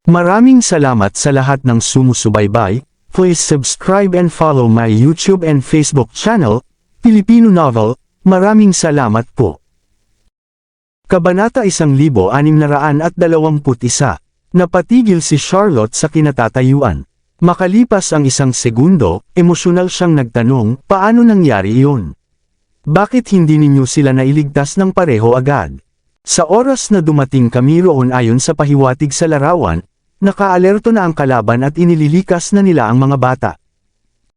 Maraming salamat sa lahat ng sumusubaybay. Please subscribe and follow my YouTube and Facebook channel, Filipino Novel. Maraming salamat po. Kabanata 1621. Napatigil si Charlotte sa kinatatayuan. Makalipas ang isang segundo, emosyonal siyang nagtanong, paano nangyari iyon? Bakit hindi ninyo sila nailigtas ng pareho agad? Sa oras na dumating kami roon ayon sa pahiwatig sa larawan, nakaalerto na ang kalaban at inililikas na nila ang mga bata.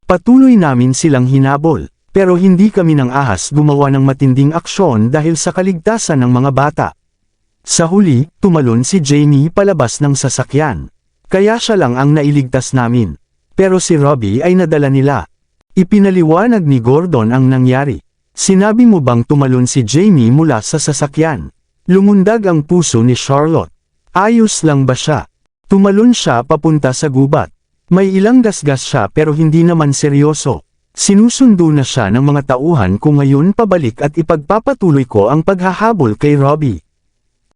Patuloy namin silang hinabol, pero hindi kami ng ahas gumawa ng matinding aksyon dahil sa kaligtasan ng mga bata. Sa huli, tumalon si Jamie palabas ng sasakyan. Kaya siya lang ang nailigtas namin. Pero si Robbie ay nadala nila. Ipinaliwanag ni Gordon ang nangyari. Sinabi mo bang tumalon si Jamie mula sa sasakyan? Lumundag ang puso ni Charlotte. Ayos lang ba siya? Tumalon siya papunta sa gubat. May ilang gasgas siya pero hindi naman seryoso. Sinusundo na siya ng mga tauhan ko ngayon pabalik at ipagpapatuloy ko ang paghahabol kay Robbie.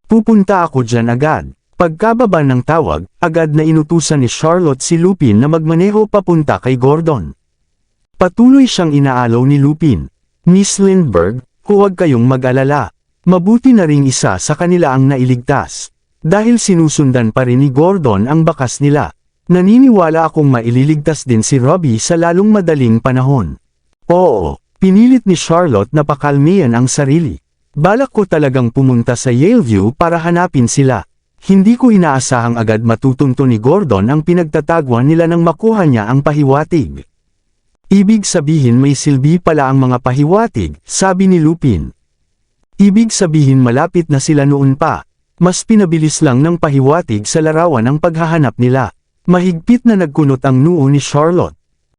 Pupunta ako dyan agad. Pagkababa ng tawag, agad na inutusan ni Charlotte si Lupin na magmaneho papunta kay Gordon. Patuloy siyang inaalaw ni Lupin. Miss Lindbergh, huwag kayong mag-alala. Mabuti na ring isa sa kanila ang nailigtas. Dahil sinusundan pa rin ni Gordon ang bakas nila. Naniniwala akong maililigtas din si Robbie sa lalong madaling panahon. Oo, pinilit ni Charlotte na pakalmihan ang sarili. Balak ko talagang pumunta sa Yaleview para hanapin sila. Hindi ko inaasahang agad matutunto ni Gordon ang pinagtatagwan nila nang makuha niya ang pahiwatig. Ibig sabihin may silbi pala ang mga pahiwatig, sabi ni Lupin. Ibig sabihin malapit na sila noon pa. Mas pinabilis lang ng pahiwatig sa larawan ang paghahanap nila. Mahigpit na nagkunot ang noo ni Charlotte.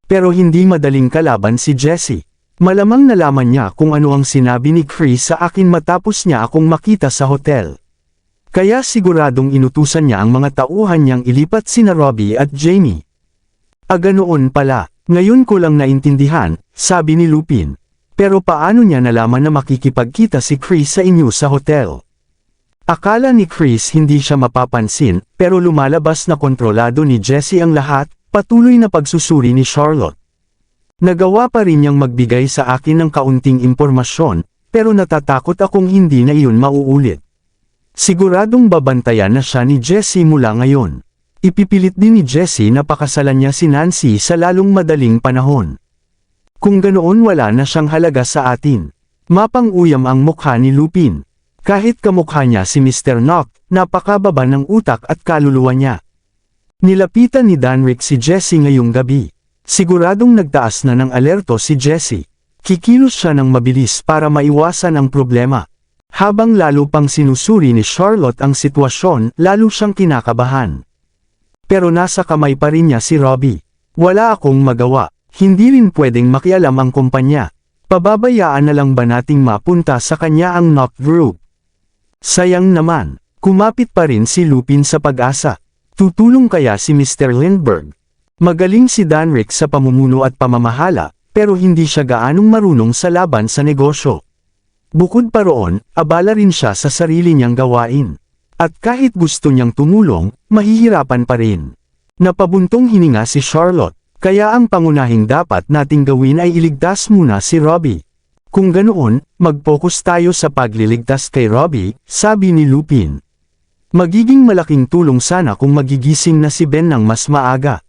Pero hindi madaling kalaban si Jessie. Malamang nalaman niya kung ano ang sinabi ni Chris sa akin matapos niya akong makita sa hotel. Kaya siguradong inutusan niya ang mga tauhan niyang ilipat sina Robbie at Jamie. Ganoon pala, ngayon ko lang naintindihan, sabi ni Lupin. Pero paano niya nalaman na makikipagkita si Chris sa inyo sa hotel? Akala ni Chris hindi siya mapapansin, pero lumalabas na kontrolado ni Jessie ang lahat, patuloy na pagsusuri ni Charlotte. Nagawa pa rin niyang magbigay sa akin ng kaunting impormasyon, pero natatakot akong hindi na iyon mauulit. Siguradong babantayan na siya ni Jessie mula ngayon. Ipipilit din ni Jessie na pakasalan niya si Nancy sa lalong madaling panahon. Kung ganoon wala na siyang halaga sa atin. Mapang-uyam ang mukha ni Lupin. Kahit kamukha niya si Mr. Nock, napakababa ng utak at kaluluwa niya. Nilapitan ni Danrick si Jessie ngayong gabi. Siguradong nagtaas na ng alerto si Jessie. Kikilos siya ng mabilis para maiwasan ang problema. Habang lalo pang sinusuri ni Charlotte ang sitwasyon, lalo siyang kinakabahan. Pero nasa kamay pa rin niya si Robbie. Wala akong magawa. Hindi rin pwedeng makialam ang kumpanya. Pababayaan na lang ba nating mapunta sa kanya ang Nock Group? Sayang naman, kumapit pa rin si Lupin sa pag-asa. Tutulong kaya si Mr. Lindbergh? Magaling si Danrick sa pamumuno at pamamahala, pero hindi siya gaanong marunong sa laban sa negosyo. Bukod pa roon, abala rin siya sa sarili niyang gawain. At kahit gusto niyang tumulong, mahihirapan pa rin. Napabuntong hininga si Charlotte, kaya ang pangunahing dapat nating gawin ay iligtas muna si Robbie. Kung ganoon, mag-focus tayo sa pagliligtas kay Robbie, sabi ni Lupin. Magiging malaking tulong sana kung magigising na si Ben ng mas maaga.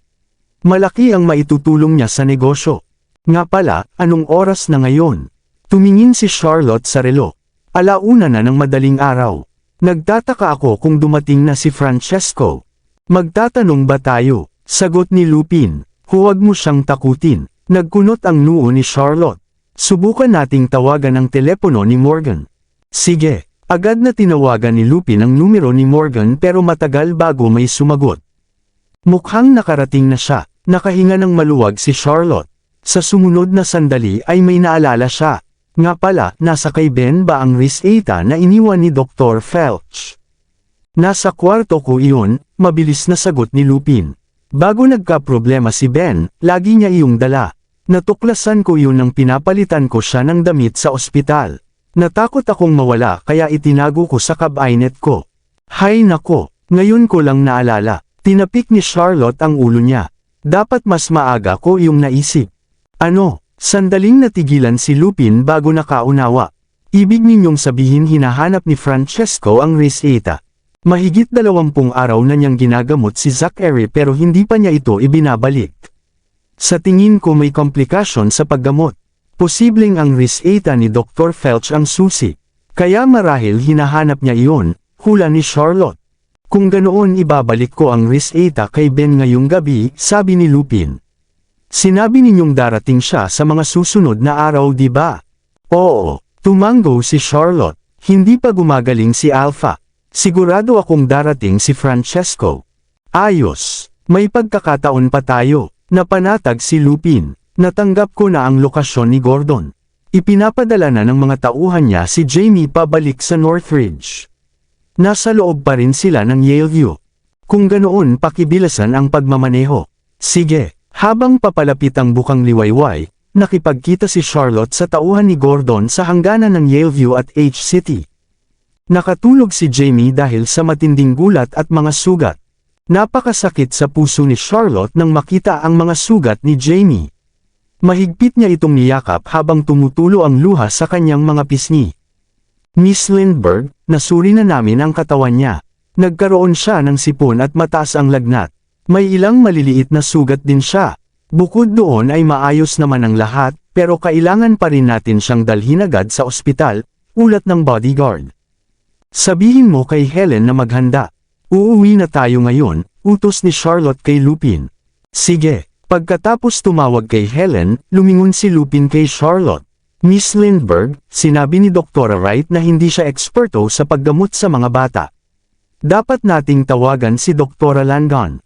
Malaki ang maitutulong niya sa negosyo. Nga pala, anong oras na ngayon? Tumingin si Charlotte sa relo. 1:00 na ng madaling araw. Nagtataka ako kung dumating na si Francesco. Magtatanong ba tayo? Sagot ni Lupin. Huwag mo siyang takutin. Nagkunot ang noo ni Charlotte. Subukan nating tawagan ang telepono ni Morgan. Sige. Agad na tinawagan ni Lupin ang numero ni Morgan pero matagal bago may sumagot. Mukhang nakarating na siya. Nakahinga ng maluwag si Charlotte. Sa sumunod na sandali ay may naalala siya. Nga pala, nasa kay Ben ba ang riseta na iniwan ni Dr. Felch? Nasa kwarto ko iyon, mabilis na sagot ni Lupin. Bago nagka-problema si Ben, lagi niya iyong dala. Natuklasan ko iyon nang pinapalitan ko siya ng damit sa ospital. Natakot akong mawala kaya itinago ko sa cabinet ko. Hay nako, ngayon ko lang naalala. Tinapik ni Charlotte ang ulo niya. Dapat mas maaga ko iyong naisip. Ano? Sandaling natigilan si Lupin bago nakaunawa. Ibig ninyong sabihin hinahanap ni Francesco ang reseta. Mahigit 20 araw na niyang ginagamot si Zachary pero hindi pa niya ito ibinabalik. Sa tingin ko may komplikasyon sa paggamot. Posibleng ang reseta ni Dr. Felch ang susi. Kaya marahil hinahanap niya iyon, hula ni Charlotte. Kung ganoon ibabalik ko ang reseta kay Ben ngayong gabi, sabi ni Lupin. Sinabi ninyong darating siya sa mga susunod na araw di ba? Oo, tumango si Charlotte. Hindi pa gumagaling si Alpha. Sigurado akong darating si Francesco. Ayos, may pagkakataon pa tayo. Napanatag si Lupin. Natanggap ko na ang lokasyon ni Gordon. Ipinapadala na ng mga tauhan niya si Jamie pabalik sa Northridge. Nasa loob pa rin sila ng Yaleview. Kung ganoon pakibilasan ang pagmamaneho. Sige, habang papalapit ang bukang liwayway, nakipagkita si Charlotte sa tauhan ni Gordon sa hangganan ng Yaleview at H-City. Nakatulog si Jamie dahil sa matinding gulat at mga sugat. Napakasakit sa puso ni Charlotte nang makita ang mga sugat ni Jamie. Mahigpit niya itong niyakap habang tumutulo ang luha sa kanyang mga pisngi. Miss Lindbergh, nasuri na namin ang katawan niya. Nagkaroon siya ng sipon at mataas ang lagnat. May ilang maliliit na sugat din siya. Bukod doon ay maayos naman ang lahat, pero kailangan pa rin natin siyang dalhin agad sa ospital, ulat ng bodyguard. Sabihin mo kay Helen na maghanda. Uuwi na tayo ngayon, utos ni Charlotte kay Lupin. Sige, pagkatapos tumawag kay Helen, lumingon si Lupin kay Charlotte. Miss Lindbergh, sinabi ni Dr. Wright na hindi siya eksperto sa paggamot sa mga bata. Dapat nating tawagan si Dr. Langon.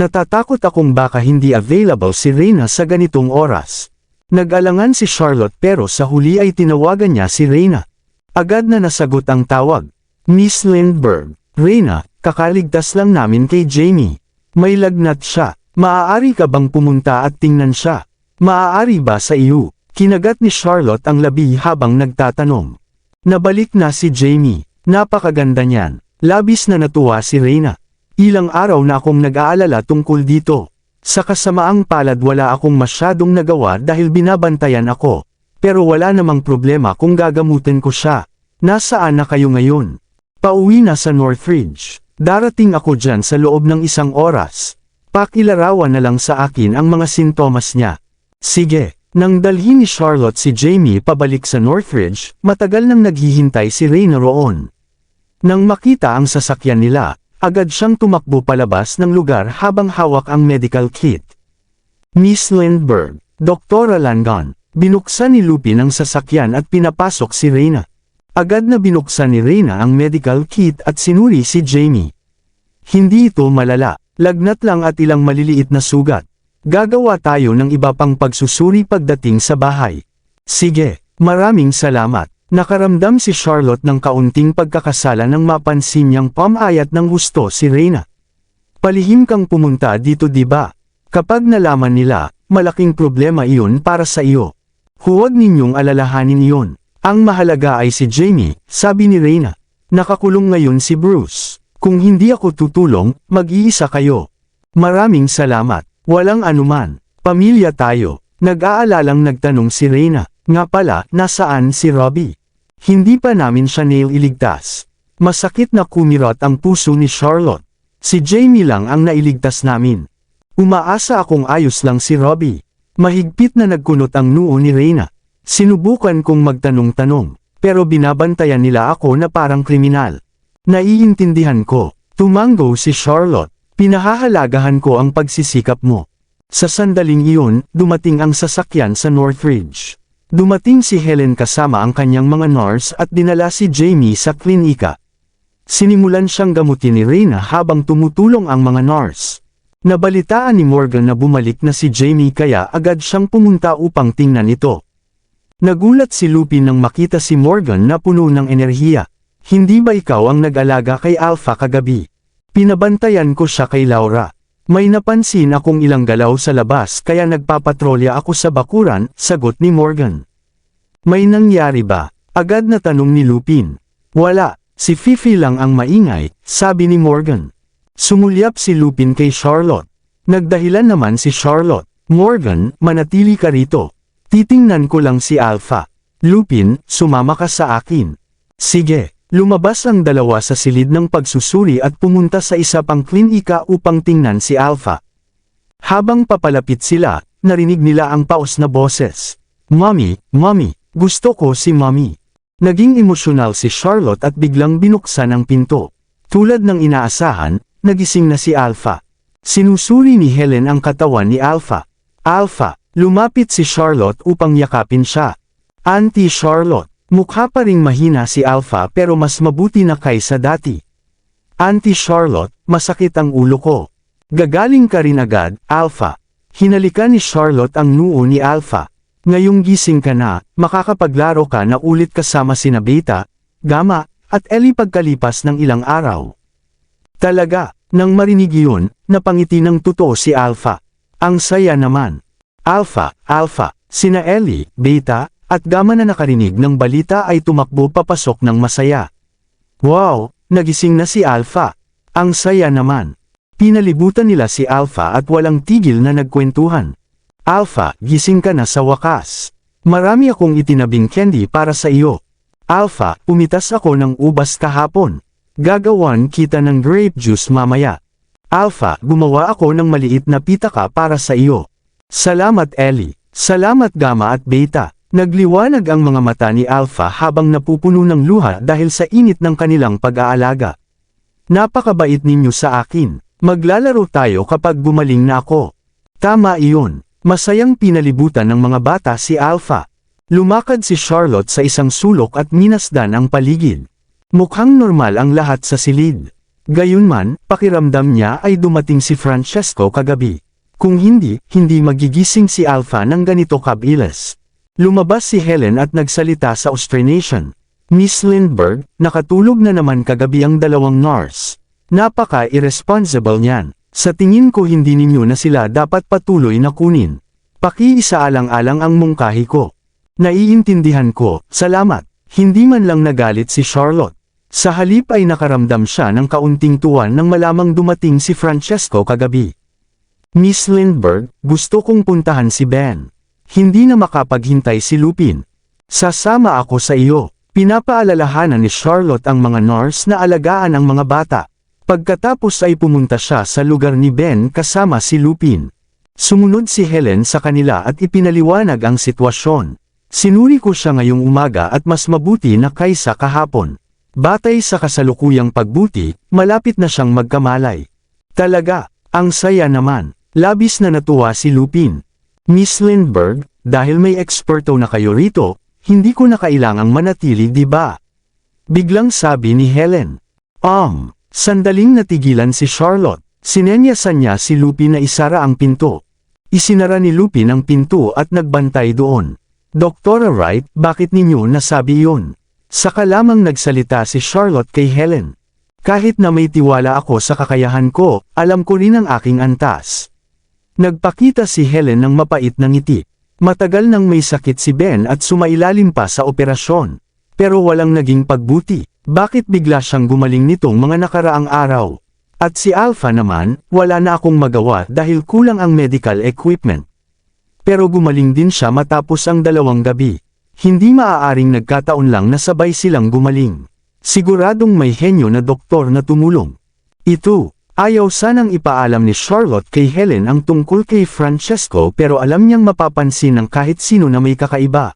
Natatakot akong baka hindi available si Reyna sa ganitong oras. Nag-alangan si Charlotte pero sa huli ay tinawagan niya si Reyna. Agad na nasagot ang tawag. Miss Lindbergh, Reyna, kakaligtas lang namin kay Jamie. May lagnat siya. Maaari ka bang pumunta at tingnan siya? Maaari ba sa iyo? Kinagat ni Charlotte ang labi habang nagtatanong. Nabalik na si Jamie. Napakaganda niyan. Labis na natuwa si Reyna. Ilang araw na akong nag-aalala tungkol dito. Sa kasamaang palad wala akong masyadong nagawa dahil binabantayan ako. Pero wala namang problema kung gagamutin ko siya. Nasaan na kayo ngayon? Pauwi na sa Northridge. Darating ako dyan sa loob ng 1 oras. Pakilarawan na lang sa akin ang mga sintomas niya. Sige. Nang dalhin ni Charlotte si Jamie pabalik sa Northridge, matagal nang naghihintay si Reyna roon. Nang makita ang sasakyan nila, agad siyang tumakbo palabas ng lugar habang hawak ang medical kit. Miss Lindbergh, Dr. Langon, binuksan ni Lupin ang sasakyan at pinapasok si Reyna. Agad na binuksan ni Reyna ang medical kit at sinuri si Jamie. Hindi ito malala, lagnat lang at ilang maliliit na sugat. Gagawa tayo ng iba pang pagsusuri pagdating sa bahay. Sige, maraming salamat. Nakaramdam si Charlotte ng kaunting pagkakasala nang mapansin niyang pamayat ng husto si Reyna. Palihim kang pumunta dito di ba? Kapag nalaman nila, malaking problema iyon para sa iyo. Huwag ninyong alalahanin iyon. Ang mahalaga ay si Jamie, sabi ni Reyna. Nakakulong ngayon si Bruce. Kung hindi ako tutulong, mag-iisa kayo. Maraming salamat. Walang anuman. Pamilya tayo. Nag-aalalang nagtanong si Reyna. Nga pala, nasaan si Robbie? Hindi pa namin siya nailigtas. Masakit na kumirot ang puso ni Charlotte. Si Jamie lang ang nailigtas namin. Umaasa akong ayos lang si Robbie. Mahigpit na nagkunot ang noo ni Reyna. Sinubukan kong magtanong-tanong, pero binabantayan nila ako na parang kriminal. Naiintindihan ko. Tumango si Charlotte. Pinahahalagahan ko ang pagsisikap mo. Sa sandaling iyon, dumating ang sasakyan sa Northridge. Dumating si Helen kasama ang kanyang mga nurse at dinala si Jamie sa klinika. Sinimulan siyang gamutin ni Reyna habang tumutulong ang mga nurse. Nabalitaan ni Morgan na bumalik na si Jamie kaya agad siyang pumunta upang tingnan ito. Nagulat si Lupin nang makita si Morgan na puno ng enerhiya. Hindi ba ikaw ang nag-alaga kay Alpha kagabi? Pinabantayan ko siya kay Laura. May napansin akong ilang galaw sa labas kaya nagpapatrolya ako sa bakuran, sagot ni Morgan. May nangyari ba? Agad na tanong ni Lupin. Wala, si Fifi lang ang maingay, sabi ni Morgan. Sumulyap si Lupin kay Charlotte. Nagdahilan naman si Charlotte. Morgan, manatili ka rito. Titingnan ko lang si Alpha. Lupin, sumama ka sa akin. Sige. Lumabas ang dalawa sa silid ng pagsusuri at pumunta sa isa pang klinika upang tingnan si Alpha. Habang papalapit sila, narinig nila ang paos na boses. Mommy, Mommy, gusto ko si Mommy. Naging emosyonal si Charlotte at biglang binuksan ang pinto. Tulad ng inaasahan, nagising na si Alpha. Sinusuri ni Helen ang katawan ni Alpha. Alpha, lumapit si Charlotte upang yakapin siya. Auntie Charlotte, mukha pa ring mahina si Alpha pero mas mabuti na kaysa dati. Auntie Charlotte, masakit ang ulo ko. Gagaling ka rin agad, Alpha. Hinalikan ni Charlotte ang noo ni Alpha. Ngayong gising ka na, makakapaglaro ka na ulit kasama sina Beta, Gamma, at Ellie pagkalipas ng ilang araw. Talaga, nang marinig iyon, napangiti ng totoo si Alpha. Ang saya naman. Alpha, sina Ellie, Beta, at Gamma na nakarinig ng balita ay tumakbo papasok ng masaya. Wow, nagising na si Alpha. Ang saya naman. Pinalibutan nila si Alpha at walang tigil na nagkwentuhan. Alpha, gising ka na sa wakas. Marami akong itinabing candy para sa iyo. Alpha, pumitas ako ng ubas kahapon. Gagawan kita ng grape juice mamaya. Alpha, gumawa ako ng maliit na pitaka para sa iyo. Salamat Ellie. Salamat Gamma at Beta. Nagliwanag ang mga mata ni Alpha habang napupuno ng luha dahil sa init ng kanilang pag-aalaga. Napakabait ninyo sa akin. Maglalaro tayo kapag gumaling na ako. Tama iyon. Masayang pinalibutan ng mga bata si Alpha. Lumakad si Charlotte sa isang sulok at minasdan ang paligid. Mukhang normal ang lahat sa silid. Gayunman, pakiramdam niya ay dumating si Francesco kagabi. Kung hindi magigising si Alpha ng ganito kabilis. Lumabas si Helen at nagsalita sa Austronation. Miss Lindbergh, nakatulog na naman kagabi ang dalawang nurse. Napaka-irresponsible niyan. Sa tingin ko hindi ninyo na sila dapat patuloy na kunin. Pakiisaalang-alang ang mungkahi ko. Naiintindihan ko, salamat. Hindi man lang nagalit si Charlotte. Sa halip ay nakaramdam siya ng kaunting tuwan nang malamang dumating si Francesco kagabi. Miss Lindbergh, gusto kong puntahan si Ben. Hindi na makapaghintay si Lupin. Sasama ako sa iyo. Pinapaalalahanan ni Charlotte ang mga nurse na alagaan ang mga bata. Pagkatapos ay pumunta siya sa lugar ni Ben kasama si Lupin. Sumunod si Helen sa kanila at ipinaliwanag ang sitwasyon. Sinuri ko siya ngayong umaga at mas mabuti na kaysa kahapon. Batay sa kasalukuyang pagbuti, malapit na siyang magkamalay. Talaga, ang saya naman. Labis na natuwa si Lupin. Miss Lindbergh, dahil may eksperto na kayo rito, hindi ko na kailangang manatili di ba? Biglang sabi ni Helen. Sandaling natigilan si Charlotte. Sinenyasan niya si Lupin na isara ang pinto. Isinara ni Lupin ang pinto at nagbantay doon. Dr. Wright, bakit ninyo nasabi yun? Saka lamang nagsalita si Charlotte kay Helen. Kahit na may tiwala ako sa kakayahan ko, alam ko rin ang aking antas. Nagpakita si Helen ng mapait na ngiti. Matagal nang may sakit si Ben at sumailalim pa sa operasyon. Pero walang naging pagbuti. Bakit bigla siyang gumaling nitong mga nakaraang araw? At si Alpha naman, wala na akong magawa dahil kulang ang medical equipment. Pero gumaling din siya matapos ang 2 gabi. Hindi maaaring nagkataon lang na sabay silang gumaling. Siguradong may henyo na doktor na tumulong. Ito. Ayaw sanang ipaalam ni Charlotte kay Helen ang tungkol kay Francesco pero alam niyang mapapansin ng kahit sino na may kakaiba.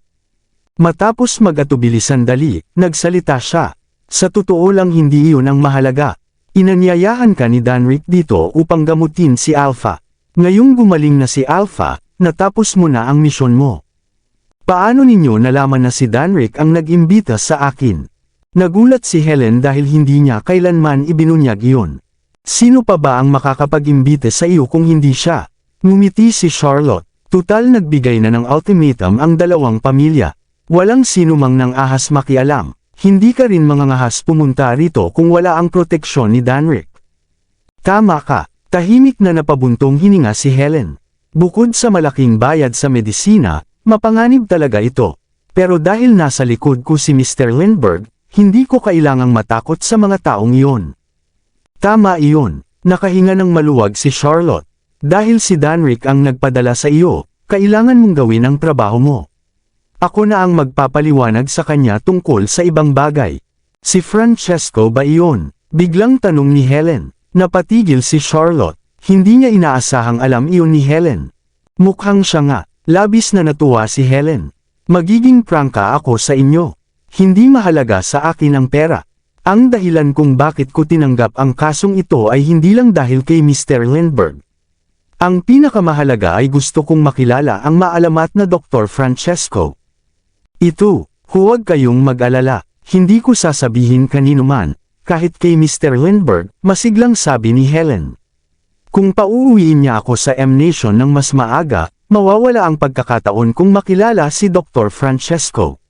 Matapos mag-atubili sandali, nagsalita siya. Sa totoo lang hindi iyon ang mahalaga. Inanyayahan ka ni Danrick dito upang gamutin si Alpha. Ngayong gumaling na si Alpha, natapos mo na ang misyon mo. Paano ninyo nalaman na si Danrick ang nag-imbita sa akin? Nagulat si Helen dahil hindi niya kailanman ibinunyag iyon. Sino pa ba ang makakapag-imbite sa iyo kung hindi siya? Ngumiti si Charlotte. Tutal nagbigay na ng ultimatum ang 2 pamilya. Walang sino mang nang ahas makialam. Hindi ka rin mangangahas pumunta rito kung wala ang proteksyon ni Danrick. Tama ka. Tahimik na napabuntong hininga si Helen. Bukod sa malaking bayad sa medisina, mapanganib talaga ito. Pero dahil nasa likod ko si Mr. Lindbergh, hindi ko kailangang matakot sa mga taong iyon. Tama iyon. Nakahinga ng maluwag si Charlotte. Dahil si Danrick ang nagpadala sa iyo, kailangan mong gawin ang trabaho mo. Ako na ang magpapaliwanag sa kanya tungkol sa ibang bagay. Si Francesco ba iyon? Biglang tanong ni Helen. Napatigil si Charlotte. Hindi niya inaasahang alam iyon ni Helen. Mukhang siya nga. Labis na natuwa si Helen. Magiging prangka ako sa inyo. Hindi mahalaga sa akin ang pera. Ang dahilan kung bakit ko tinanggap ang kasong ito ay hindi lang dahil kay Mr. Lindbergh. Ang pinakamahalaga ay gusto kong makilala ang maalamat na Dr. Francesco. Huwag kayong mag-alala. Hindi ko sasabihin kanino man, kahit kay Mr. Lindbergh, masiglang sabi ni Helen. Kung pauuwiin niya ako sa M-Nation ng mas maaga, mawawala ang pagkakataon kung makilala si Dr. Francesco.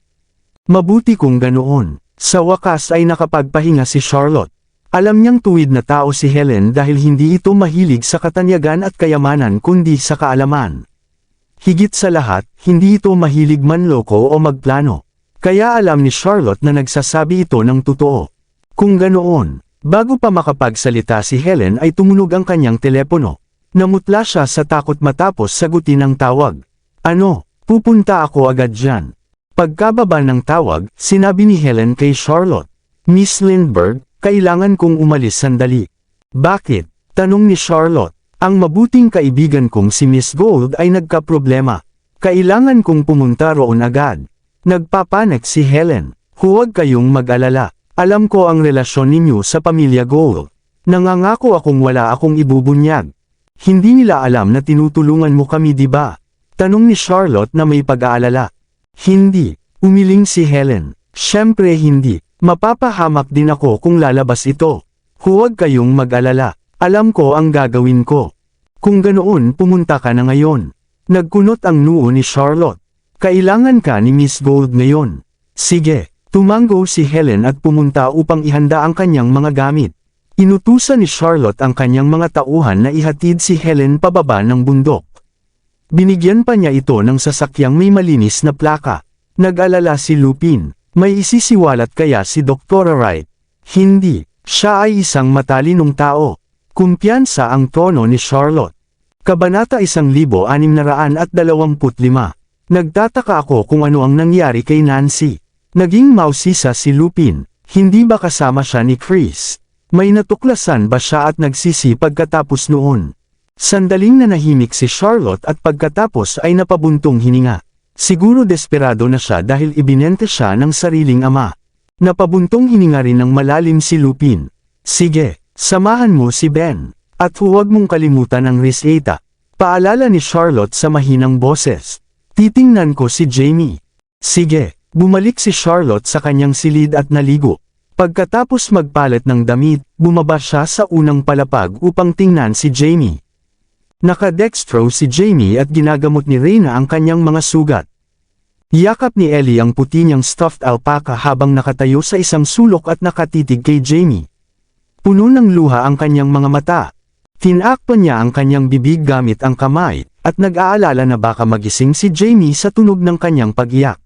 Mabuti kung ganoon. Sa wakas ay nakapagpahinga si Charlotte. Alam niyang tuwid na tao si Helen dahil hindi ito mahilig sa katanyagan at kayamanan kundi sa kaalaman. Higit sa lahat, hindi ito mahilig manloko o magplano. Kaya alam ni Charlotte na nagsasabi ito ng totoo. Kung ganoon, bago pa makapagsalita si Helen ay tumunog ang kanyang telepono. Namutla siya sa takot matapos sagutin ang tawag. Ano, pupunta ako agad dyan. Pagkababa ng tawag, sinabi ni Helen kay Charlotte. Miss Lindbergh, kailangan kong umalis sandali. Bakit? Tanong ni Charlotte. Ang mabuting kaibigan kong si Miss Gold ay nagkaproblema. Kailangan kong pumunta roon agad. Nagpapanik si Helen. Huwag kayong mag-alala. Alam ko ang relasyon ninyo sa pamilya Gold. Nangangako akong wala akong ibubunyag. Hindi nila alam na tinutulungan mo kami, di ba? Tanong ni Charlotte na may pag-aalala. Hindi. Umiling si Helen. Siyempre hindi. Mapapahamak din ako kung lalabas ito. Huwag kayong mag-alala. Alam ko ang gagawin ko. Kung ganoon pumunta ka na ngayon. Nagkunot ang noo ni Charlotte. Kailangan ka ni Miss Gold ngayon. Sige. Tumango si Helen at pumunta upang ihanda ang kanyang mga gamit. Inutusan ni Charlotte ang kanyang mga tauhan na ihatid si Helen pababa ng bundok. Binigyan pa niya ito ng sasakyang may malinis na plaka. Nag-alala si Lupin. May isisiwalat kaya si Dr. Wright? Hindi. Siya ay isang matalinong tao. Kumpiyansa ang tono ni Charlotte. Kabanata 1625. Nagtataka ako kung ano ang nangyari kay Nancy. Naging mausisa si Lupin. Hindi ba kasama siya ni Chris? May natuklasan ba siya at nagsisi pagkatapos noon? Sandaling nanahimik si Charlotte at pagkatapos ay napabuntong hininga. Siguro desperado na siya dahil ibinente siya ng sariling ama. Napabuntong hininga rin ng malalim si Lupin. Sige, samahan mo si Ben. At huwag mong kalimutan ang reseta. Paalala ni Charlotte sa mahinang boses. Titingnan ko si Jamie. Sige, bumalik si Charlotte sa kanyang silid at naligo. Pagkatapos magpalit ng damit, bumaba siya sa unang palapag upang tingnan si Jamie. Nakadextro si Jamie at ginagamot ni Reyna ang kanyang mga sugat. Yakap ni Ellie ang puti niyang stuffed alpaca habang nakatayo sa isang sulok at nakatitig kay Jamie. Puno ng luha ang kanyang mga mata. Tinakpan niya ang kanyang bibig gamit ang kamay, at nag-aalala na baka magising si Jamie sa tunog ng kanyang pag-iyak.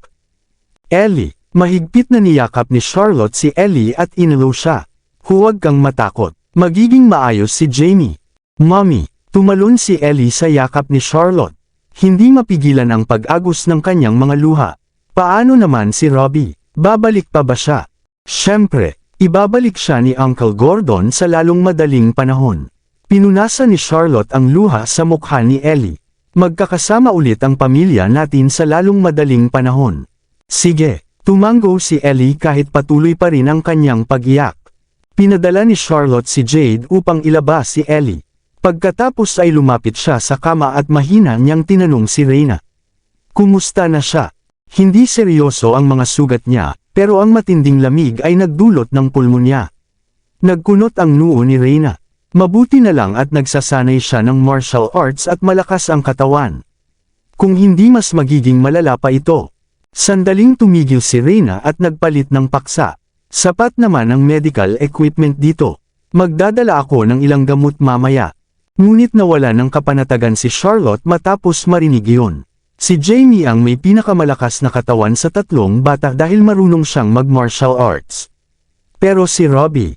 Ellie, mahigpit na niyakap ni Charlotte si Ellie at inilo siya. Huwag kang matakot, magiging maayos si Jamie. Mommy. Tumalon si Ellie sa yakap ni Charlotte. Hindi mapigilan ang pag-agos ng kanyang mga luha. Paano naman si Robbie? Babalik pa ba siya? Siyempre, ibabalik siya ni Uncle Gordon sa lalong madaling panahon. Pinunasan ni Charlotte ang luha sa mukha ni Ellie. Magkakasama ulit ang pamilya natin sa lalong madaling panahon. Sige, tumango si Ellie kahit patuloy pa rin ang kanyang pag-iyak. Pinadala ni Charlotte si Jade upang ilabas si Ellie. Pagkatapos ay lumapit siya sa kama at mahina niyang tinanong si Reyna. Kumusta na siya? Hindi seryoso ang mga sugat niya, pero ang matinding lamig ay nagdulot ng pulmonya. Nagkunot ang noo ni Reyna. Mabuti na lang at nagsasanay siya ng martial arts at malakas ang katawan. Kung hindi mas magiging malala pa ito. Sandaling tumigil si Reyna at nagpalit ng paksa. Sapat naman ang medical equipment dito. Magdadala ako ng ilang gamot mamaya. Ngunit nawala ng kapanatagan si Charlotte matapos marinig iyon. Si Jamie ang may pinakamalakas na katawan sa tatlong bata dahil marunong siyang mag-martial arts. Pero si Robbie,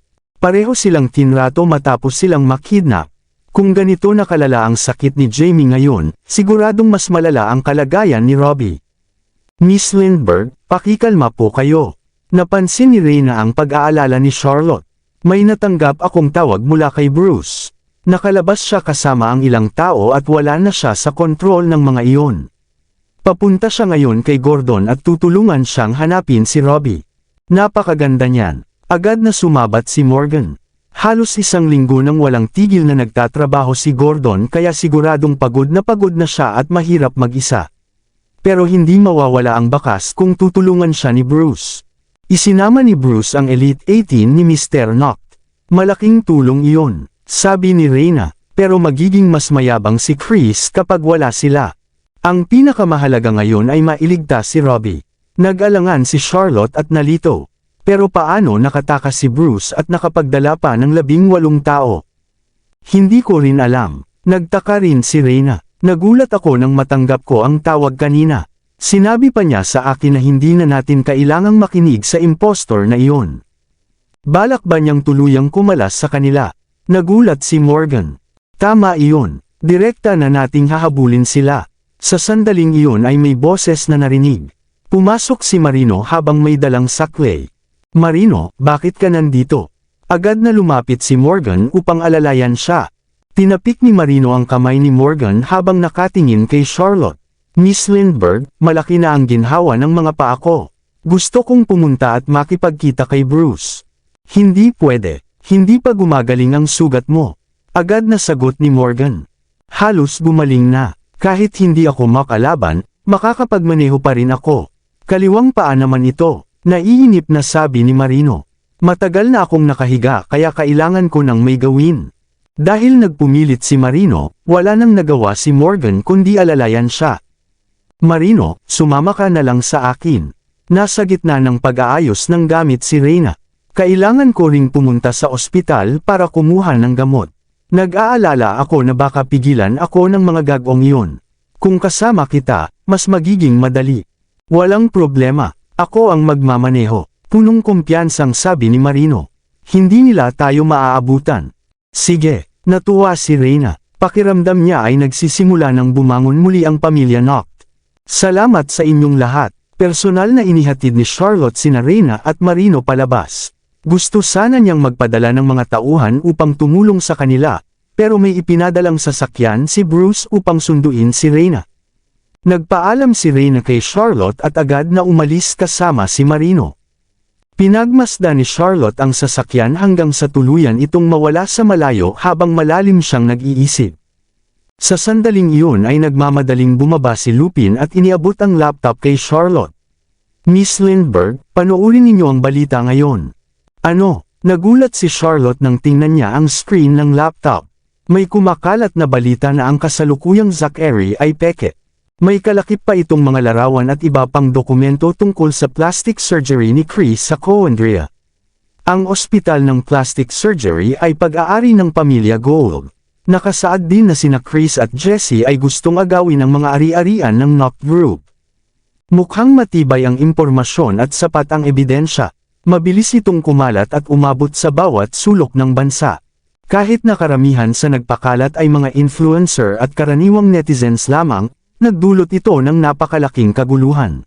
Pareho silang tinrato matapos silang makidnap. Kung ganito na kalala ang sakit ni Jamie ngayon, siguradong mas malala ang kalagayan ni Robbie. Miss Lindbergh, pakikalma po kayo. Napansin ni Reyna ang pag-aalala ni Charlotte. May natanggap akong tawag mula kay Bruce. Nakalabas siya kasama ang ilang tao at wala na siya sa kontrol ng mga iyon. Papunta siya ngayon kay Gordon at tutulungan siyang hanapin si Robbie. Napakaganda niyan. Agad na sumabat si Morgan. Halos 1 linggo nang walang tigil na nagtatrabaho si Gordon kaya siguradong pagod na siya at mahirap mag-isa. Pero hindi mawawala ang bakas kung tutulungan siya ni Bruce. Isinama ni Bruce ang Elite 18 ni Mr. Noct. Malaking tulong iyon, sabi ni Reyna, pero magiging mas mayabang si Chris kapag wala sila. Ang pinakamahalaga ngayon ay mailigtas si Robbie. Nag-alangan si Charlotte at nalito. Pero paano nakatakas si Bruce at nakapagdala pa ng 18 tao? Hindi ko rin alam. Nagtaka rin si Reyna. Nagulat ako nang matanggap ko ang tawag kanina. Sinabi pa niya sa akin na hindi na natin kailangang makinig sa impostor na iyon. Balak ba niyang tuluyang kumalas sa kanila? Nagulat si Morgan. Tama iyon. Direkta na nating hahabulin sila. Sa sandaling iyon ay may boses na narinig. Pumasok si Marino habang may dalang saklay. Marino, bakit ka nandito? Agad na lumapit si Morgan upang alalayan siya. Tinapik ni Marino ang kamay ni Morgan habang nakatingin kay Charlotte. Miss Lindbergh, malaki na ang ginhawa ng mga paa ko. Gusto kong pumunta at makipagkita kay Bruce. Hindi pwede. Hindi pa gumagaling ang sugat mo. Agad na sagot ni Morgan. Halos gumaling na. Kahit hindi ako makalaban, makakapagmaneho pa rin ako. Kaliwang paa naman ito. Naiinip na sabi ni Marino. Matagal na akong nakahiga kaya kailangan ko nang may gawin. Dahil nagpumilit si Marino, wala nang nagawa si Morgan kundi alalayan siya. Marino, sumama ka na lang sa akin. Nasa gitna ng pag-aayos ng gamit si Reyna. Kailangan ko ring pumunta sa ospital para kumuha ng gamot. Nag-aalala ako na baka pigilan ako ng mga gagawang iyon. Kung kasama kita, mas magiging madali. Walang problema. Ako ang magmamaneho. Punong kumpiyansang sabi ni Marino. Hindi nila tayo maaabutan. Sige, natuwa si Reyna. Pakiramdam niya ay nagsisimula ng bumangon muli ang pamilya Noct. Salamat sa inyong lahat. Personal na inihatid ni Charlotte sina Reyna at Marino palabas. Gusto sana niyang magpadala ng mga tauhan upang tumulong sa kanila, pero may ipinadalang sasakyan si Bruce upang sunduin si Reyna. Nagpaalam si Reyna kay Charlotte at agad na umalis kasama si Marino. Pinagmasdan ni Charlotte ang sasakyan hanggang sa tuluyan itong mawala sa malayo habang malalim siyang nag-iisip. Sa sandaling iyon ay nagmamadaling bumaba si Lupin at iniabot ang laptop kay Charlotte. Miss Lindbergh, panoorin ninyo ang balita ngayon. Ano? Nagulat si Charlotte nang tingnan niya ang screen ng laptop. May kumakalat na balita na ang kasalukuyang Zachary ay peke. May kalakip pa itong mga larawan at iba pang dokumento tungkol sa plastic surgery ni Chris sa Coandria. Ang ospital ng plastic surgery ay pag-aari ng pamilya Gold. Nakasaad din na sina Chris at Jesse ay gustong agawin ang mga ari-arian ng Noct Group. Mukhang matibay ang impormasyon at sapat ang ebidensya. Mabilis itong kumalat at umabot sa bawat sulok ng bansa. Kahit na karamihan sa nagpakalat ay mga influencer at karaniwang netizens lamang, nagdulot ito ng napakalaking kaguluhan.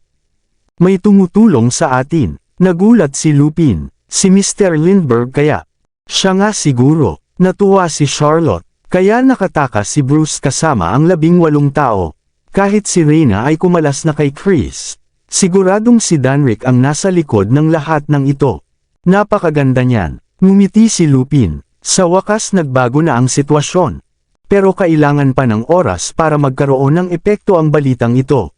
May tumutulong sa atin. Nagulat si Lupin. Si Mr. Lindbergh kaya. Siya nga siguro. Natuwa si Charlotte. Kaya nakatakas si Bruce kasama ang 18 tao. Kahit si Reyna ay kumalas na kay Chris. Siguradong si Danrick ang nasa likod ng lahat ng ito. Napakaganda niyan. Ngumiti si Lupin. Sa wakas nagbago na ang sitwasyon. Pero kailangan pa ng oras para magkaroon ng epekto ang balitang ito.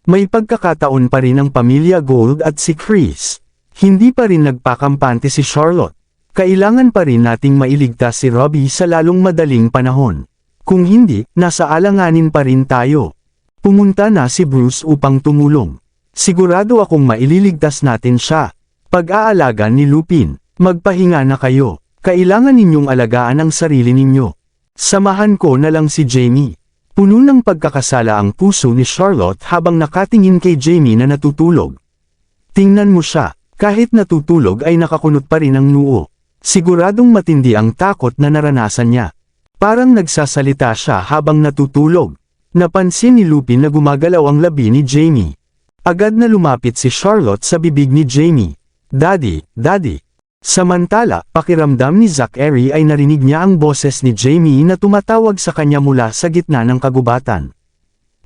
May pagkakataon pa rin ang pamilya Gold at si Chris. Hindi pa rin nagpakampante si Charlotte. Kailangan pa rin nating mailigtas si Robbie sa lalong madaling panahon. Kung hindi, nasa alanganin pa rin tayo. Pumunta na si Bruce upang tumulong. Sigurado akong maililigtas natin siya. Pag-aalaga ni Lupin, magpahinga na kayo. Kailangan ninyong alagaan ang sarili ninyo. Samahan ko na lang si Jamie. Puno ng pagkakasala ang puso ni Charlotte habang nakatingin kay Jamie na natutulog. Tingnan mo siya, kahit natutulog ay nakakunot pa rin ang noo. Siguradong matindi ang takot na naranasan niya. Parang nagsasalita siya habang natutulog. Napansin ni Lupin na gumagalaw ang labi ni Jamie. Agad na lumapit si Charlotte sa bibig ni Jamie. "Daddy, Daddy." Samantala, pakiramdam ni Zachary ay narinig niya ang boses ni Jamie na tumatawag sa kanya mula sa gitna ng kagubatan.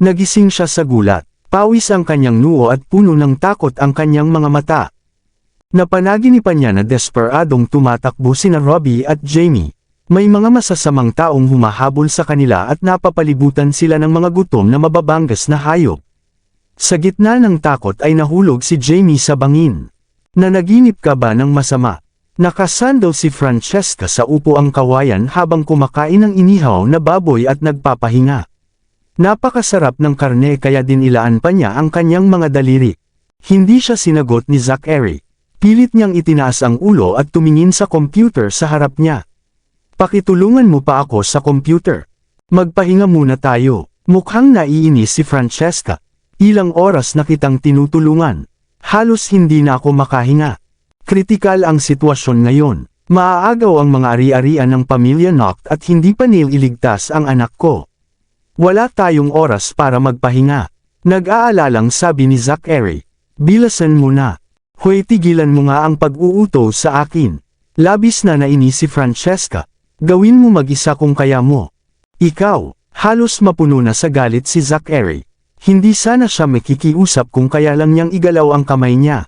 Nagising siya sa gulat. Pawis ang kanyang noo at puno ng takot ang kanyang mga mata. Napanaginipan niya na desperadong tumatakbo sina Robbie at Jamie. May mga masasamang taong humahabol sa kanila at napapalibutan sila ng mga gutom na mababangas na hayop. Sa gitna ng takot ay nahulog si Jamie sa bangin. Nanaginip ka ba ng masama? Nakasandal si Francesca sa upo ang kawayan habang kumakain ng inihaw na baboy at nagpapahinga. Napakasarap ng karne kaya dinilaan pa niya ang kanyang mga daliri. Hindi siya sinagot ni Zachary. Pilit niyang itinaas ang ulo at tumingin sa computer sa harap niya. "Pakitulungan mo pa ako sa computer. Magpahinga muna tayo." Mukhang naiinis si Francesca. "Ilang oras na kitang tinutulungan. Halos hindi na ako makahinga. Kritikal ang sitwasyon ngayon. Maaagaw ang mga ari-arian ng pamilya Noct at hindi pa nailigtas ang anak ko. Wala tayong oras para magpahinga." Nag-aalalang sabi ni Zachary. "Bilasan mo na. Hoy, tigilan mo nga ang pag-uuto sa akin." Labis na nainis si Francesca. "Gawin mo mag-isa kung kaya mo." "Ikaw." Halos mapuno na sa galit si Zachary. Hindi sana siya makikiusap kung kaya lang niyang igalaw ang kamay niya.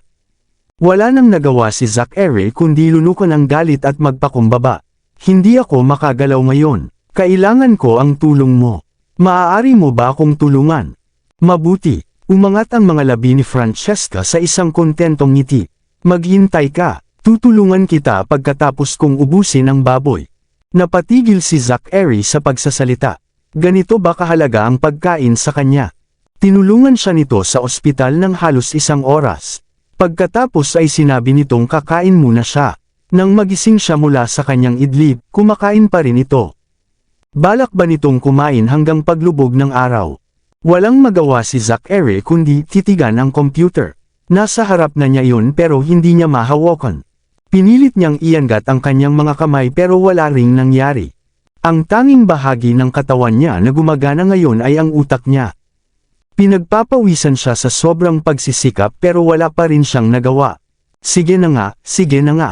Wala nang nagawa si Zachary kundi lunukan ang galit at magpakumbaba. "Hindi ako makagalaw ngayon. Kailangan ko ang tulong mo. Maaari mo ba akong tulungan?" "Mabuti." Umangat ang mga labi ni Francesca sa isang kontentong ngiti. "Maghintay ka. Tutulungan kita pagkatapos kong ubusin ang baboy." Napatigil si Zachary sa pagsasalita. Ganito ba kahalaga ang pagkain sa kanya? Tinulungan siya nito sa ospital ng halos 1 oras. Pagkatapos ay sinabi nitong kakain muna siya. Nang magising siya mula sa kanyang idlip, kumakain pa rin ito. Balak ba nitong kumain hanggang paglubog ng araw? Walang magawa si Zachary kundi titigan ang computer. Nasa harap na niya yun pero hindi niya mahawakan. Pinilit niyang iangat ang kanyang mga kamay pero wala ring nangyari. Ang tanging bahagi ng katawan niya na gumagana ngayon ay ang utak niya. Pinagpapawisan siya sa sobrang pagsisikap pero wala pa rin siyang nagawa. Sige na nga, sige na nga.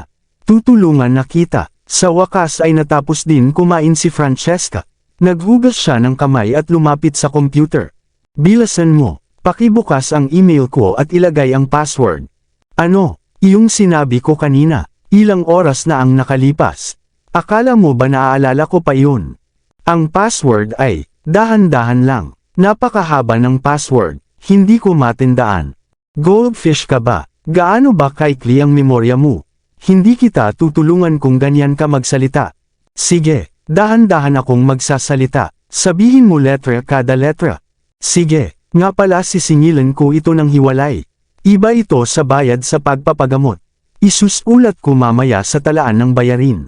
Tutulungan na kita." Sa wakas ay natapos din kumain si Francesca. Naghugas siya ng kamay at lumapit sa computer. "Bilasan mo. Pakibukas ang email ko at ilagay ang password." "Ano? Iyong sinabi ko kanina. Ilang oras na ang nakalipas. Akala mo ba naaalala ko pa yun?" "Ang password ay, dahan-dahan lang. Napakahaba ng password. Hindi ko matandaan." "Goldfish ka ba? Gaano ba kaikli ang memorya mo? Hindi kita tutulungan kung ganyan ka magsalita." "Sige, dahan-dahan akong magsasalita. Sabihin mo letra kada letra." "Sige, nga pala sisingilan ko ito ng hiwalay. Iba ito sa bayad sa pagpapagamot. Isusulat ko mamaya sa talaan ng bayarin.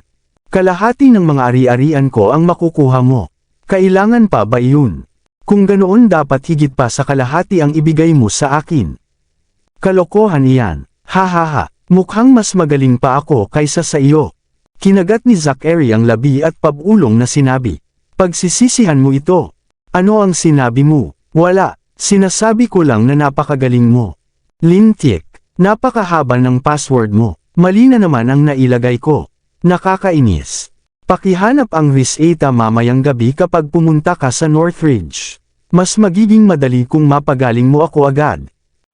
Kalahati ng mga ari-arian ko ang makukuha mo. Kailangan pa ba iyon? Kung ganoon dapat higit pa sa kalahati ang ibigay mo sa akin." "Kalokohan iyan. Ha. Mukhang mas magaling pa ako kaysa sa iyo." Kinagat ni Zachary ang labi at pabulong na sinabi. "Pagsisisihan mo ito." "Ano ang sinabi mo?" "Wala. Sinasabi ko lang na napakagaling mo." "Lintik, napakahaba ng password mo. Mali na naman ang nailagay ko. Nakakainis. Pakihanap ang reseta mamayang gabi kapag pumunta ka sa Northridge. Mas magiging madali kung mapagaling mo ako agad.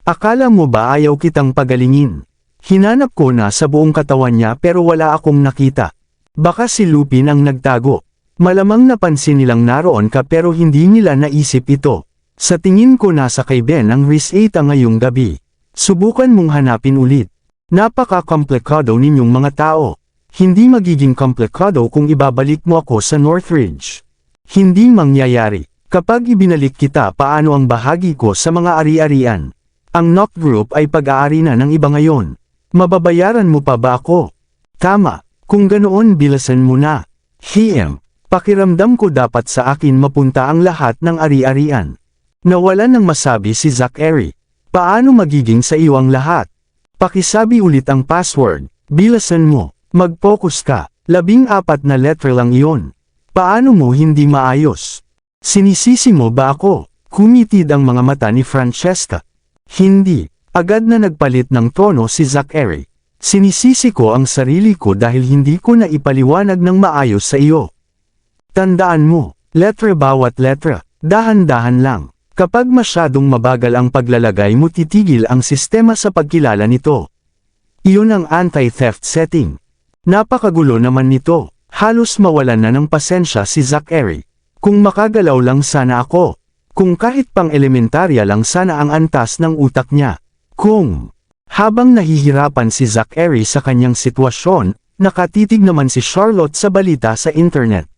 Akala mo ba ayaw kitang pagalingin?" Hinanap ko na sa buong katawan niya pero wala akong nakita. Baka si Lupin ang nagtago. Malamang napansin nilang naroon ka pero hindi nila naisip ito. Sa tingin ko nasa kay Ben ang reseta ngayong gabi. Subukan mong hanapin ulit. Napaka-komplikado ninyong mga tao. Hindi magiging komplikado kung ibabalik mo ako sa Northridge. Hindi mangyayari. Kapag ibinalik kita, paano ang bahagi ko sa mga ari-arian? Ang Noct Group ay pag-aari na ng iba ngayon. Mababayaran mo pa ba ako? Tama, kung ganoon bilasan mo na. Pakiramdam ko dapat sa akin mapunta ang lahat ng ari-arian. Nawalan ng masabi si Zachary. Paano magiging sa iyo ang lahat? Pakisabi ulit ang password. Bilasan mo. Mag-focus ka, 14 na letra lang iyon. Paano mo hindi maayos? Sinisisi mo ba ako? Kumitid ang mga mata ni Francesca. Hindi. Agad na nagpalit ng tono si Zachary. Sinisisi ko ang sarili ko dahil hindi ko na ipaliwanag ng maayos sa iyo. Tandaan mo, letra bawat letra, dahan-dahan lang. Kapag masyadong mabagal ang paglalagay mo titigil ang sistema sa pagkilala nito. Iyon ang anti-theft setting. Napakagulo naman nito, halos mawalan na ng pasensya si Zachary. Kung makagalaw lang sana ako. Kung kahit pang elementarya lang sana ang antas ng utak niya. Kung habang nahihirapan si Zachary sa kanyang sitwasyon, nakatitig naman si Charlotte sa balita sa internet.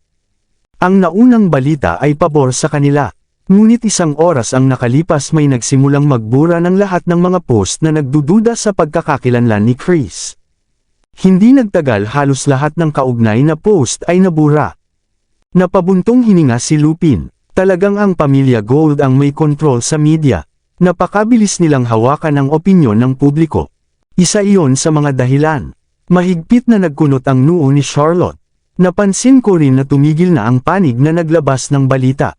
Ang naunang balita ay pabor sa kanila, ngunit isang oras ang nakalipas may nagsimulang magbura ng lahat ng mga post na nagdududa sa pagkakakilanlan ni Chris. Hindi nagtagal halos lahat ng kaugnay na post ay nabura. Napabuntong hininga si Lupin, talagang ang pamilya Gold ang may kontrol sa media. Napakabilis nilang hawakan ang opinyon ng publiko. Isa iyon sa mga dahilan. Mahigpit na nagkunot ang noo ni Charlotte. Napansin ko rin na tumigil na ang panig na naglabas ng balita.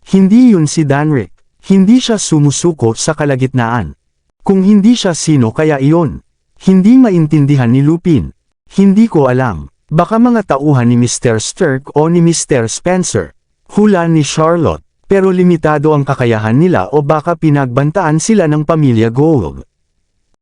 Hindi yun si Danrick. Hindi siya sumusuko sa kalagitnaan. Kung hindi siya sino kaya iyon? Hindi maintindihan ni Lupin. Hindi ko alam. Baka mga tauhan ni Mr. Stirk o ni Mr. Spencer. Hula ni Charlotte. Pero limitado ang kakayahan nila o baka pinagbantaan sila ng pamilya Gold.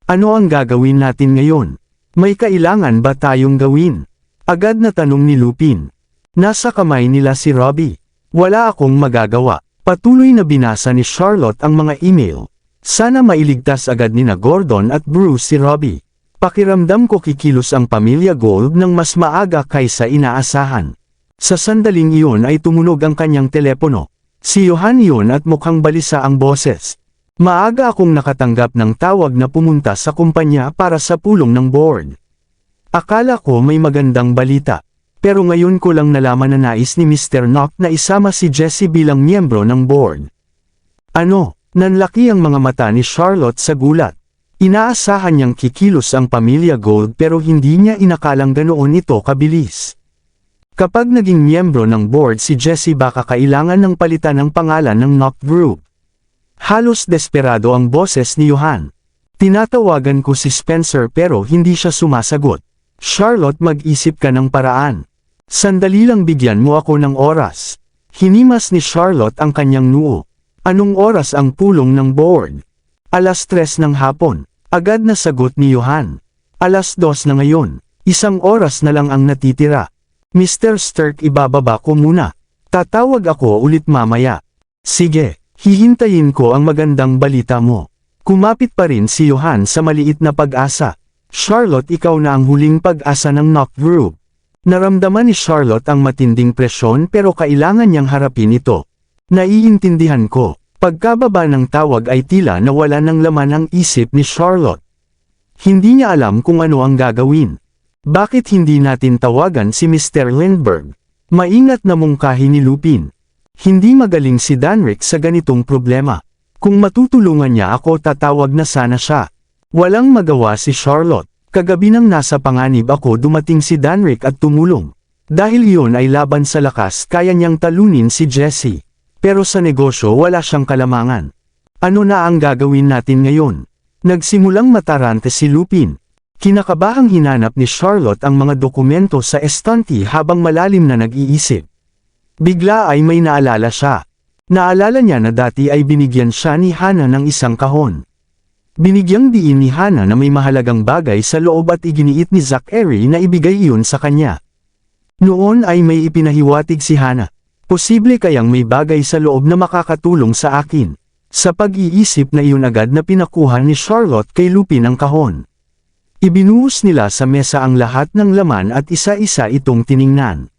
Ano ang gagawin natin ngayon? May kailangan ba tayong gawin? Agad na tanong ni Lupin. Nasa kamay nila si Robbie. Wala akong magagawa. Patuloy na binasa ni Charlotte ang mga email. Sana mailigtas agad ni na Gordon at Bruce si Robbie. Pakiramdam ko kikilos ang pamilya Gold ng mas maaga kaysa inaasahan. Sa sandaling iyon ay tumunog ang kanyang telepono. Si Johan yun at mukhang balisa ang boses. Maaga akong nakatanggap ng tawag na pumunta sa kumpanya para sa pulong ng board. Akala ko may magandang balita. Pero ngayon ko lang nalaman na nais ni Mr. Knock na isama si Jessie bilang miyembro ng board. Ano? Nanlaki ang mga mata ni Charlotte sa gulat. Inaasahan niyang kikilos ang pamilya Gold pero hindi niya inakalang ganoon ito kabilis. Kapag naging miyembro ng board si Jessie baka kailangan ng palitan ng pangalan ng Knock Group. Halos desperado ang boses ni Johan. Tinatawagan ko si Spencer pero hindi siya sumasagot. Charlotte, mag-isip ka ng paraan. Sandali lang, bigyan mo ako ng oras. Hinimas ni Charlotte ang kanyang noo. Anong oras ang pulong ng board? 3:00 ng hapon. Agad na sagot ni Johan. 2:00 na ngayon. 1 oras na lang ang natitira. Mr. Stirk, ibababa ko muna. Tatawag ako ulit mamaya. Sige, hihintayin ko ang magandang balita mo. Kumapit pa rin si Johan sa maliit na pag-asa. Charlotte, ikaw na ang huling pag-asa ng Knock Group. Naramdaman ni Charlotte ang matinding presyon pero kailangan niyang harapin ito. Naiintindihan ko. Pagkababa ng tawag ay tila nawala ng laman ang isip ni Charlotte. Hindi niya alam kung ano ang gagawin. Bakit hindi natin tawagan si Mr. Lindbergh? Maingat na mungkahi ni Lupin. Hindi magaling si Danrick sa ganitong problema. Kung matutulungan niya ako, tatawag na sana siya. Walang magawa si Charlotte. Kagabi nang nasa panganib ako, dumating si Danrick at tumulong. Dahil iyon ay laban sa lakas, kaya niyang talunin si Jessie. Pero sa negosyo wala siyang kalamangan. Ano na ang gagawin natin ngayon? Nagsimulang matarante si Lupin. Kinakabahang hinanap ni Charlotte ang mga dokumento sa estante habang malalim na nag-iisip. Bigla ay may naalala siya. Naalala niya na dati ay binigyan siya ni Hannah ng isang kahon. Binigyang diin ni Hannah na may mahalagang bagay sa loob at iginiit ni Zachary na ibigay iyon sa kanya. Noon ay may ipinahiwatig si Hannah. Posible kayang may bagay sa loob na makakatulong sa akin. Sa pag-iisip na iyon agad na pinakuha ni Charlotte kay Lupin ang kahon. Ibinuhos nila sa mesa ang lahat ng laman at isa-isa itong tiningnan.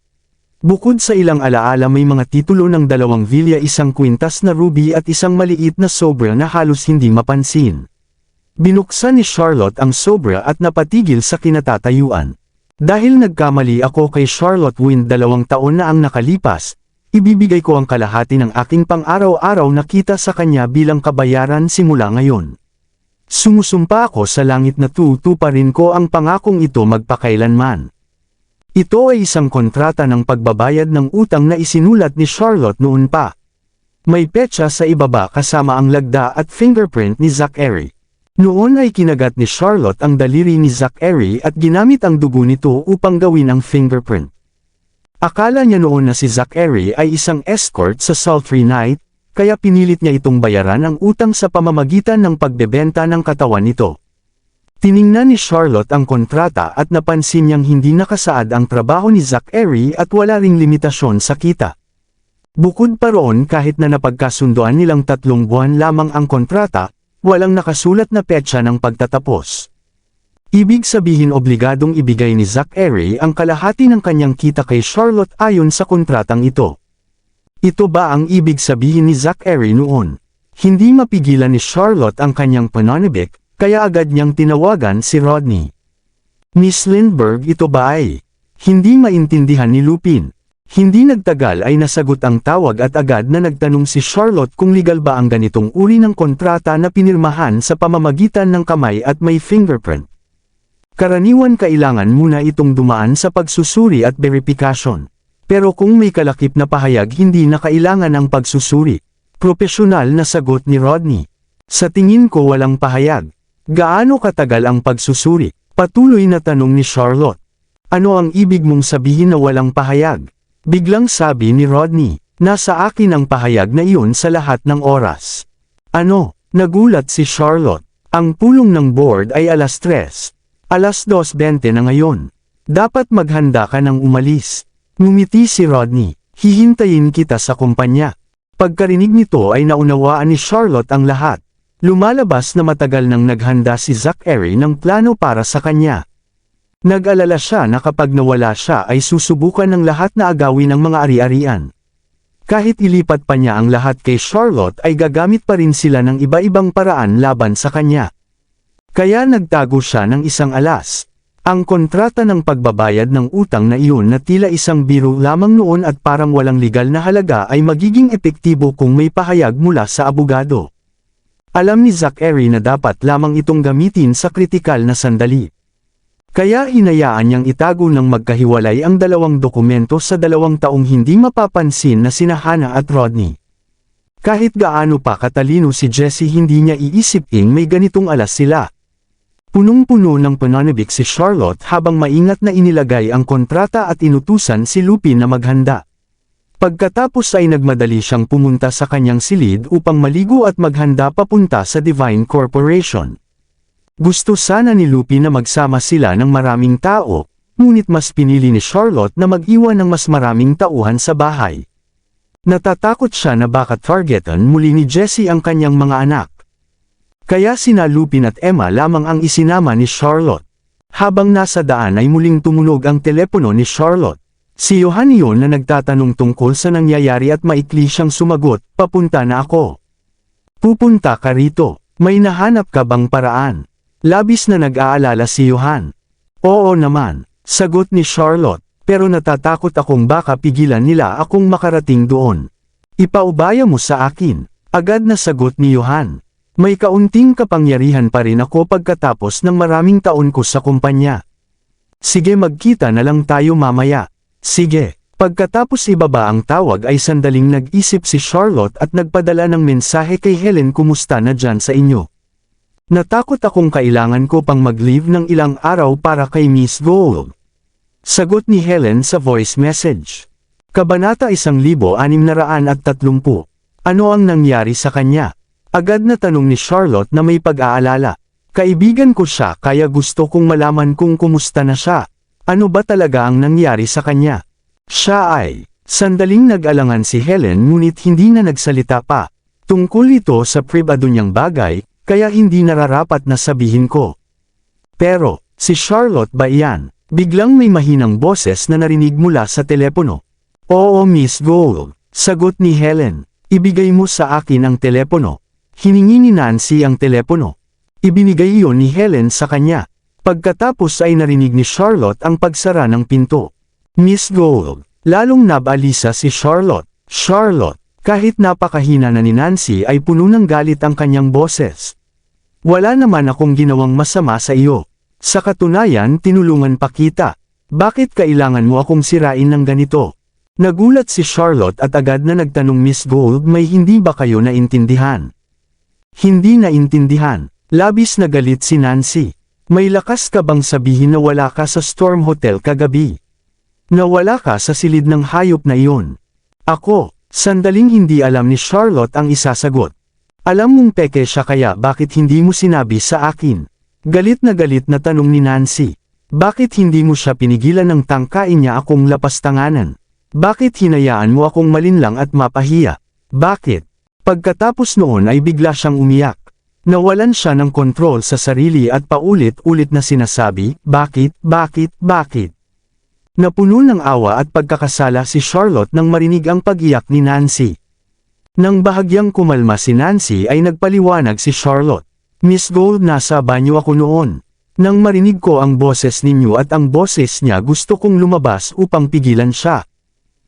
Bukod sa ilang alaala may mga titulo ng 2 vilya, 1 kwintas na ruby at isang maliit na sobra na halos hindi mapansin. Binuksan ni Charlotte ang sobra at napatigil sa kinatatayuan. Dahil nagkamali ako kay Charlotte Wind, 2 taon na ang nakalipas, ibibigay ko ang kalahati ng aking pang-araw-araw na kita sa kanya bilang kabayaran simula ngayon. Sumusumpa ako sa langit na tutuparin ko ang pangakong ito magpakailanman. Ito ay isang kontrata ng pagbabayad ng utang na isinulat ni Charlotte noon pa. May petsa sa ibaba kasama ang lagda at fingerprint ni Zachary. Noon ay kinagat ni Charlotte ang daliri ni Zachary at ginamit ang dugo nito upang gawin ang fingerprint. Akala niya noon na si Zachary ay isang escort sa Sultry Night, kaya pinilit niya itong bayaran ang utang sa pamamagitan ng pagbebenta ng katawan nito. Tiningnan ni Charlotte ang kontrata at napansin niyang hindi nakasaad ang trabaho ni Zachary at wala ring limitasyon sa kita. Bukod pa roon kahit na napagkasundoan nilang 3 buwan lamang ang kontrata, walang nakasulat na petsa ng pagtatapos. Ibig sabihin obligadong ibigay ni Zachary ang kalahati ng kanyang kita kay Charlotte ayon sa kontratang ito. Ito ba ang ibig sabihin ni Zachary noon? Hindi mapigilan ni Charlotte ang kanyang pananabik, kaya agad niyang tinawagan si Rodney. Miss Lindbergh, ito ba ay? Hindi maintindihan ni Lupin. Hindi nagtagal ay nasagot ang tawag at agad na nagtanong si Charlotte kung legal ba ang ganitong uri ng kontrata na pinirmahan sa pamamagitan ng kamay at may fingerprint. Karaniwan kailangan muna itong dumaan sa pagsusuri at verifikasyon. Pero kung may kalakip na pahayag hindi na kailangan ang pagsusuri. Propesyonal na sagot ni Rodney. Sa tingin ko walang pahayag. Gaano katagal ang pagsusuri? Patuloy na tanong ni Charlotte. Ano ang ibig mong sabihin na walang pahayag? Biglang sabi ni Rodney, nasa akin ang pahayag na iyon sa lahat ng oras. Ano? Nagulat si Charlotte. Ang pulong ng board ay 3:00. 2:20 na ngayon. Dapat maghanda ka ng umalis. Ngumiti si Rodney. Hihintayin kita sa kumpanya. Pagkarinig nito ay naunawaan ni Charlotte ang lahat. Lumalabas na matagal nang naghanda si Zachary ng plano para sa kanya. Nag-alala siya na kapag nawala siya ay susubukan ng lahat na agawin ang mga ari-arian. Kahit ilipat pa niya ang lahat kay Charlotte ay gagamit pa rin sila ng iba-ibang paraan laban sa kanya. Kaya nagtago siya ng isang alas. Ang kontrata ng pagbabayad ng utang na iyon na tila isang biro lamang noon at parang walang legal na halaga ay magiging epektibo kung may pahayag mula sa abogado. Alam ni Zachary na dapat lamang itong gamitin sa kritikal na sandali. Kaya hinayaan niyang itago ng magkahiwalay ang 2 dokumento sa 2 taong hindi mapapansin na sina Hannah at Rodney. Kahit gaano pa katalino si Jessie hindi niya iisipin may ganitong alas sila. Punong-puno ng pananabik si Charlotte habang maingat na inilagay ang kontrata at inutusan si Lupin na maghanda. Pagkatapos ay nagmadali siyang pumunta sa kanyang silid upang maligo at maghanda papunta sa Divine Corporation. Gusto sana ni Lupin na magsama sila ng maraming tao, ngunit mas pinili ni Charlotte na mag-iwan ng mas maraming tauhan sa bahay. Natatakot siya na baka targetan muli ni Jessie ang kanyang mga anak. Kaya sina Lupin at Emma lamang ang isinama ni Charlotte. Habang nasa daan ay muling tumunog ang telepono ni Charlotte. Si Johan iyon na nagtatanong tungkol sa nangyayari at maikli siyang sumagot, papunta na ako. Pupunta ka rito, may nahanap ka bang paraan? Labis na nag-aalala si Johan. Oo naman, sagot ni Charlotte, pero natatakot akong baka pigilan nila akong makarating doon. Ipaubaya mo sa akin, agad na sagot ni Johan. May kaunting kapangyarihan pa rin ako pagkatapos ng maraming taon ko sa kumpanya. Sige magkita na lang tayo mamaya. Sige. Pagkatapos ibaba ang tawag ay sandaling nag-isip si Charlotte at nagpadala ng mensahe kay Helen kumusta na dyan sa inyo. Natakot akong kailangan ko pang mag-leave ng ilang araw para kay Miss Gold. Sagot ni Helen sa voice message. Kabanata 1630. Ano ang nangyari sa kanya? Agad na tanong ni Charlotte na may pag-aalala. Kaibigan ko siya kaya gusto kong malaman kung kumusta na siya. Ano ba talaga ang nangyari sa kanya? Siya ay, sandaling nag-alangan si Helen ngunit hindi na nagsalita pa. Tungkol ito sa pribado niyang bagay, kaya hindi nararapat na sabihin ko. Pero, si Charlotte ba iyan? Biglang may mahinang boses na narinig mula sa telepono. Oo Miss Gold, sagot ni Helen. Ibigay mo sa akin ang telepono. Hiningi ni Nancy ang telepono. Ibinigay iyon ni Helen sa kanya. Pagkatapos ay narinig ni Charlotte ang pagsara ng pinto. Miss Gold, lalong nabalisa si Charlotte. Charlotte, kahit napakahina na ni Nancy ay puno ng galit ang kanyang boses. Wala naman akong ginawang masama sa iyo. Sa katunayan tinulungan pa kita. Bakit kailangan mo akong sirain ng ganito? Nagulat si Charlotte at agad na nagtanong Miss Gold, may hindi ba kayo naintindihan? Hindi naintindihan. Labis na galit si Nancy. May lakas ka bang sabihin na wala ka sa Storm Hotel kagabi? Nawala ka sa silid ng hayop na iyon. Ako, sandaling hindi alam ni Charlotte ang isasagot. Alam mong peke siya kaya bakit hindi mo sinabi sa akin? Galit na tanong ni Nancy. Bakit hindi mo siya pinigilan ng tangkain niya akong lapastanganan? Bakit hinayaan mo akong malinlang at mapahiya? Bakit? Pagkatapos noon ay bigla siyang umiyak. Nawalan siya ng kontrol sa sarili at paulit-ulit na sinasabi, bakit? Napuno ng awa at pagkakasala si Charlotte nang marinig ang pag-iyak ni Nancy. Nang bahagyang kumalma si Nancy ay nagpaliwanag si Charlotte. Miss Gold, nasa banyo ako noon. Nang marinig ko ang boses ninyo at ang boses niya, gusto kong lumabas upang pigilan siya.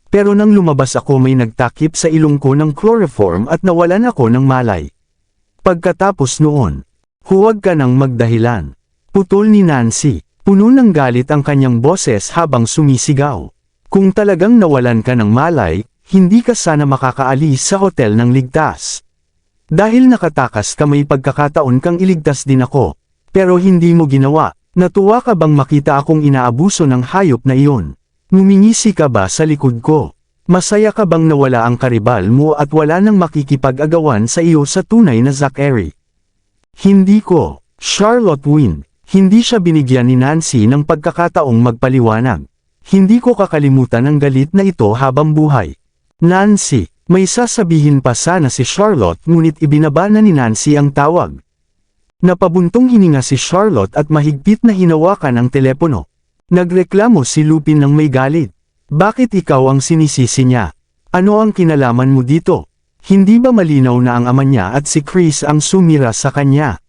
Pero nang lumabas ako may nagtakip sa ilong ko ng chloroform at nawalan ako ng malay. Pagkatapos noon, huwag ka nang magdahilan. Putol ni Nancy. Puno ng galit ang kanyang boses habang sumisigaw. Kung talagang nawalan ka ng malay, hindi ka sana makakaalis sa hotel ng ligtas. Dahil nakatakas ka may pagkakataon kang iligtas din ako. Pero hindi mo ginawa. Natuwa ka bang makita akong inaabuso ng hayop na iyon? Ngumingisi ka ba sa likod ko? Masaya ka bang nawala ang karibal mo at wala nang makikipag-agawan sa iyo sa tunay na Zachary? Hindi ko. Charlotte Wind. Hindi siya binigyan ni Nancy ng pagkakataong magpaliwanag. Hindi ko kakalimutan ang galit na ito habang buhay. Nancy, may sasabihin pa sana si Charlotte ngunit ibinaba na ni Nancy ang tawag. Napabuntong hininga si Charlotte at mahigpit na hinawakan ang telepono. Nagreklamo si Lupin ng may galit. Bakit ikaw ang sinisisi niya? Ano ang kinalaman mo dito? Hindi ba malinaw na ang ama niya at si Chris ang sumira sa kanya?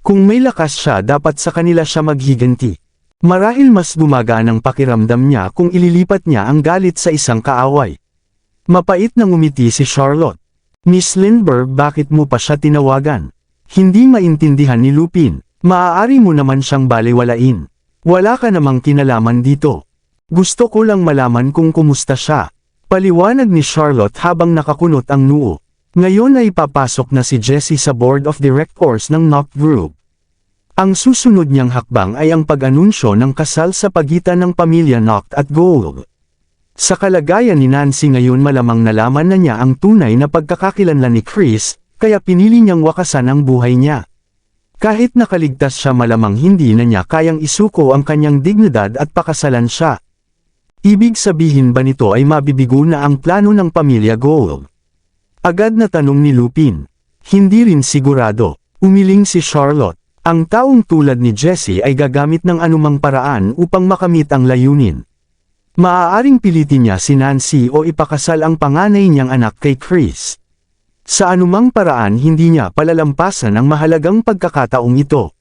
Kung may lakas siya dapat sa kanila siya maghiganti. Marahil mas gumagaan ang pakiramdam niya kung ililipat niya ang galit sa isang kaaway. Mapait na ngumiti si Charlotte. Miss Lindbergh, bakit mo pa siya tinawagan? Hindi maintindihan ni Lupin. Maaari mo naman siyang balewalain. Wala ka namang kinalaman dito. Gusto ko lang malaman kung kumusta siya. Paliwanag ni Charlotte habang nakakunot ang noo. Ngayon ay papasok na si Jessie sa Board of Directors ng Knock Group. Ang susunod niyang hakbang ay ang pag-anunsyo ng kasal sa pagitan ng pamilya Knock at Gold. Sa kalagayan ni Nancy ngayon malamang nalaman na niya ang tunay na pagkakakilanlan ni Chris, kaya pinili niyang wakasan ang buhay niya. Kahit nakaligtas siya malamang hindi na niya kayang isuko ang kanyang dignidad at pakasalan siya. Ibig sabihin ba nito ay mabibigo na ang plano ng pamilya Gold? Agad na tanong ni Lupin. Hindi rin sigurado. Umiling si Charlotte. Ang taong tulad ni Jessie ay gagamit ng anumang paraan upang makamit ang layunin. Maaaring pilitin niya si Nancy o ipakasal ang panganay niyang anak kay Chris. Sa anumang paraan hindi niya palalampasan ang mahalagang pagkakataong ito.